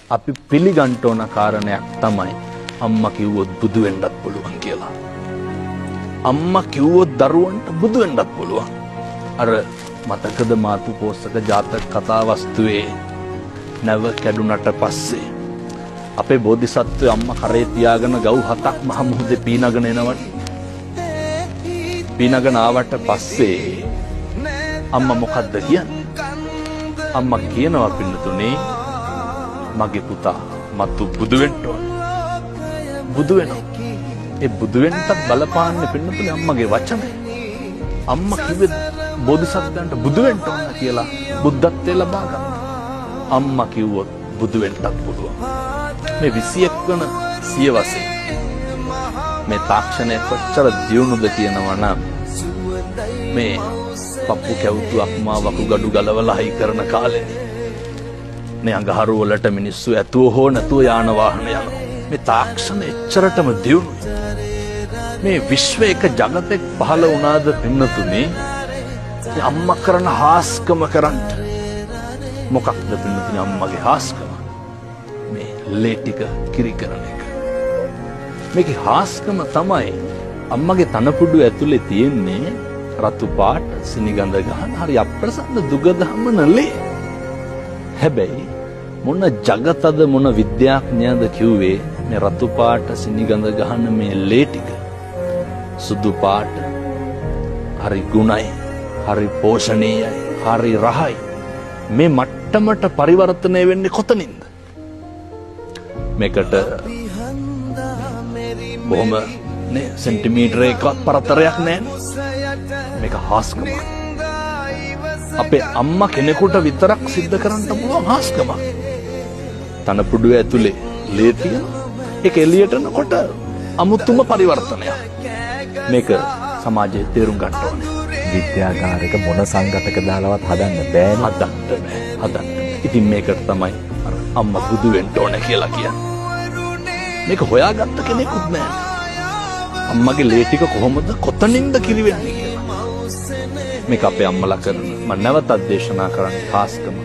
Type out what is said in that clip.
අපි පිළිගන්න ඕන කාරණයක් තමයි අම්මා කිව්වොත් බුදු වෙන්නත් පුළුවන් කියලා. අම්මා කිව්වොත් දරුවන්ට බුදු වෙන්නත් පුළුවන්. අර මතකද මාතු පෝසක ජාතක කතා වස්තුවේ නැව කැඩුනට පස්සේ අපේ බෝධිසත්වය අම්මා කරේ තියාගෙන ගව් 7ක් මහ මුහුදේ පීනගෙන එනවට. පීනගෙන ආවට පස්සේ අම්මා මොකද්ද කියන්නේ? අම්මා කියනවා පින්නතුනේ මගේ පුතා මතු බුදු වෙන්න ඕන. බුදු වෙනවා. ඒ බුදු වෙන්නත් බලපාන්නේ පින්නතුනේ අම්මගේ වචනේ. අම්මා කිව්වේ බෝධිසත්වයන්ට බුදු වෙන්න ඕන කියලා බුද්ධත්වයේ ලබා ගන්න. අම්මා කිව්වොත් බුදු වෙන්නත් පුළුවන්. මේ 21 වන සියවසේ මේ තාක්ෂණය කොච්චර දියුණුද කියනවා නම් මේ පප්පු කැවුතුක් මා වකුගඩු ගලවලා හයි කරන කාලෙදී මේ අඟහරු වලට මිනිස්සු ඇතුව හෝ නැතුව යාන වාහන යනවා. මේ තාක්ෂණ එච්චරටම දියුණුයි. මේ විශ්ව එක ජගතෙක් පහළ වුණාද පින්නතුනේ අම්මා කරන හාස්කම කරන්න. මොකක්ද පින්නතුනේ අම්මගේ හාස්කම? මේ ලේ ටික කිරි කරන එක. මේකේ හාස්කම තමයි අම්මගේ තනපුඩු ඇතුලේ තියෙන්නේ රතු පාට සිනිගඳ ගහන හරි අප්‍රසන්න දුගදහමන ලේ. හැබැයි මොන జగතද මොන විද්‍යාඥයද කිව්වේ මේ රතු පාට සිනිගඳ ගහන මේ ලේ ටික සුදු පාට හරි ගුණයි හරි පෝෂණීයයි හරි රහයි මේ මට්ටමට පරිවර්තනය වෙන්නේ කොතනින්ද? මේකට බොහොම නේ සෙන්ටිමීටර එකක් පරතරයක් නැහැ. මේක හාස්කමක්. අපේ අම්මා කෙනෙකුට විතරක් සිද්ධ කරන්න පුළුවන් හාස්කමක්. තනපුඩුව ඇතුලේ ලේ තියෙනවා. ඒක එළියට එනකොට අමුතුම පරිවර්තනයක්. මේක සමාජයේ තේරුම් ගන්න ඕනේ. විද්‍යාගාරයක මොන සංගතක දාලවත් හදන්න බෑනේ. හදන්න. ඉතින් මේකට තමයි අම්මා බුදු වෙන්න ඕනේ කියලා කියන්නේ. මේක හොයාගත්ත කෙනෙකුත් නෑ. අම්මගේ ලේ ටික කොහොමද කොතනින්ද කිරි වෙන්නේ කියලා. මේක අපේ අම්මලා කරන මම නැවතත් දේශනා කරන්න හාස්කම.